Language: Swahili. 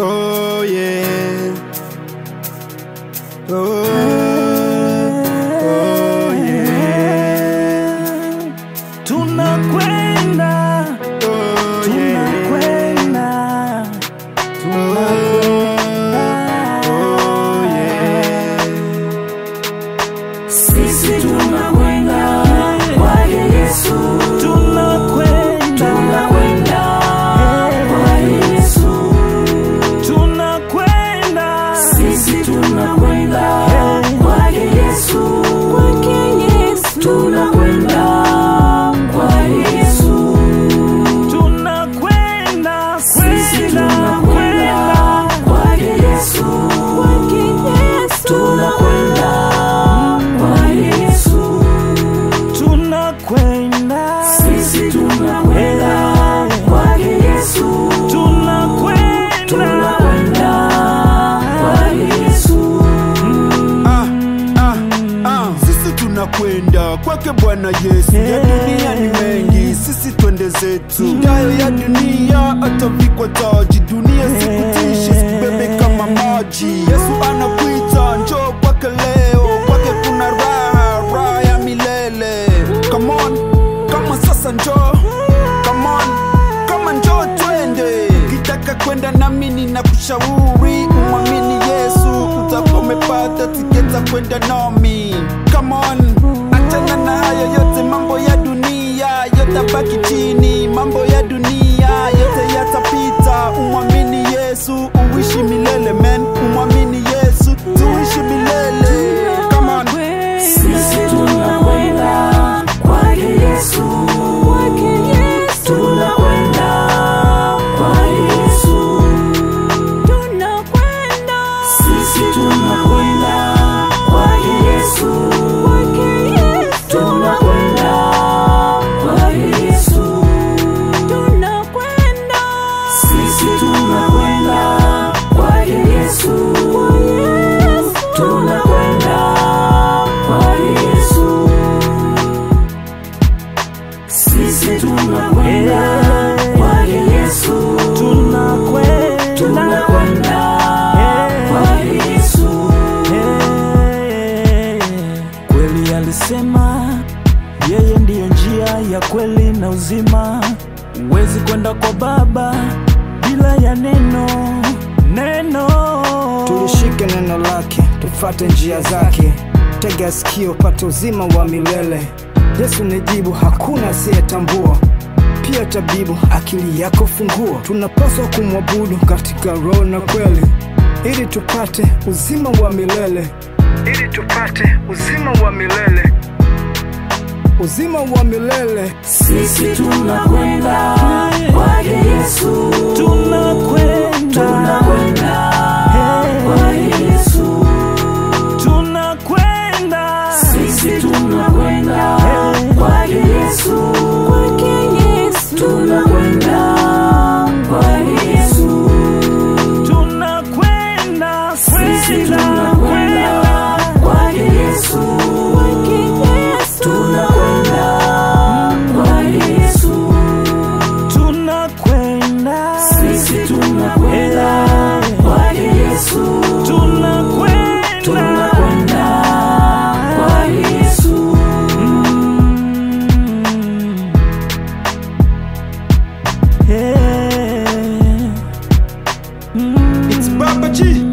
Oh yeah. Oh yeah. Tunakwenda, tunakwenda, tunakwenda. Oh yeah. Sisi tunakwenda kwake Yesu. Tunakwenda, tunakwenda kwake Yesu. Tunakwenda, sisi tunakwenda kwake Yesu. Kwake Yesu. Tunakwenda kwake Yesu. Tunakwenda, sisi tunakwenda kwake Yesu. Kwake Yesu. Tunakwenda kwake Yesu. Tunakwenda, sisi tunakwenda kwake Yesu. Tunakwenda kwake Yesu. Sisi tunakwenda kwake Bwana Yesu. Ya dunia ni mengi, sisi twende zetu. Ndayo ya dunia atavikwa taji. Dunia sikutishe, sikubebe kama maji. Yesu anakuita, njoo kwake leo. Kwake kuna raha, raha ya milele. Come on, kama sasa njoo. Come on, kama njoo twende. Ukitaka kwenda nami ninakushauri, umwamini Yesu, utakuwa umepata tiketi kwenda nami. Come on, achana na haya yote, mambo ya dunia yatabaki chini. Mambo ya dunia yote yatapita. Umwamini Yesu, uishi milele man. Umwamini Yesu, tuishi milele. Come on. Sisi tunakwenda kwake Yesu. Kwake Yesu. Tunakwenda kwake Yesu. Tunakwenda, sisi tunakwenda kwake Yesu. Kwake Yesu. Tunakwenda kwake Yesu. Tunakwenda, sisi tunakwenda kwake Yesu. Tunakwenda kwake Yesu. Sisi tunakwenda kwake Yesu. Tunakwenda kwake Yesu. Kweli alisema yeye ndiyo njia ya kweli na uzima. Huwezi kwenda kwa Baba bila ya neno. Tulishike neno lake, tufate njia zake. Tega sikio, pata uzima wa milele. Yesu ni jibu, hakuna asiyetambua. Pia tabibu, akili yako funguo. Tunapaswa kumwabudu katika roho na kweli, ili tupate uzima wa milele. Ili tupate uzima wa milele. Uzima wa milele. Sisi tunakwenda kwake Yesu. Tunakwenda kwake Yesu. Tunakwenda, sisi tunakwenda kwake Yesu. Kwake Yesu. Tunakwenda kwake Yesu. Tunakwenda, sisi tunakwenda kwake Yesu. Kwake Yesu. Tunakwenda kwake Yesu. Tunakwenda, sisi tunakwenda kwake Yesu. Tunakwenda kwake Yesu. It's Baba G.